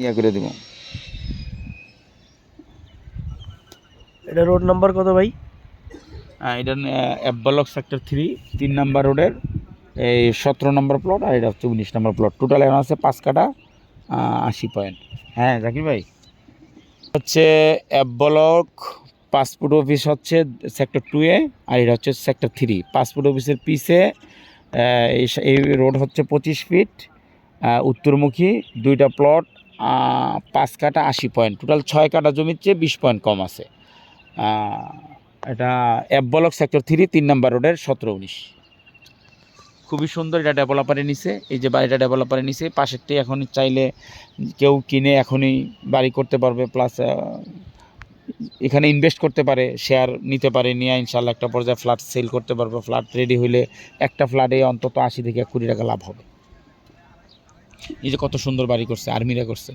ইয়ে করে দিব। এটা রোড নাম্বার কত ভাই? এটা এফ ব্লক সেক্টর 3 3 নাম্বার রোডের এই 17 নম্বর প্লট, আর এটা হচ্ছে 19 নম্বর প্লট। টোটাল এখন আছে 5 কাটা 80 পয়েন্ট। হ্যাঁ জাকির ভাই, হচ্ছে এফ ব্লক পাসপোর্ট অফিস হচ্ছে সেক্টর 2-এ, আর এটা হচ্ছে সেক্টর 3। পাসপোর্ট অফিসের পিছে এই রোড হচ্ছে 25 ফিট উত্তরমুখী, 2টা প্লট, 5 কাটা 80 পয়েন্ট। টোটাল 6 কাটা জমির চেয়ে 20 পয়েন্ট কম আছে। এটা এফ ব্লক সেক্টর 3 3 নাম্বার রোডের 17-19। খুবই সুন্দর। এটা ডেভেলপারে নিছে, এই যে বাড়িটা ডেভেলপারে নিছে। পাশেরটাই এখন চাইলে কেউ কিনে এখনই বাড়ি করতে পারবে, প্লাস এখানে ইনভেস্ট করতে পারে, শেয়ার নিতে পারে, নিয়ে ইনশাল্লাহ একটা পর্যায়ে ফ্ল্যাট সেল করতে পারবে। ফ্ল্যাট রেডি হইলে একটা ফ্ল্যাটে অন্তত 80 থেকে 1 কোটি টাকা লাভ হবে। এই যে কত সুন্দর বাড়ি করছে, আর্মিরা করছে।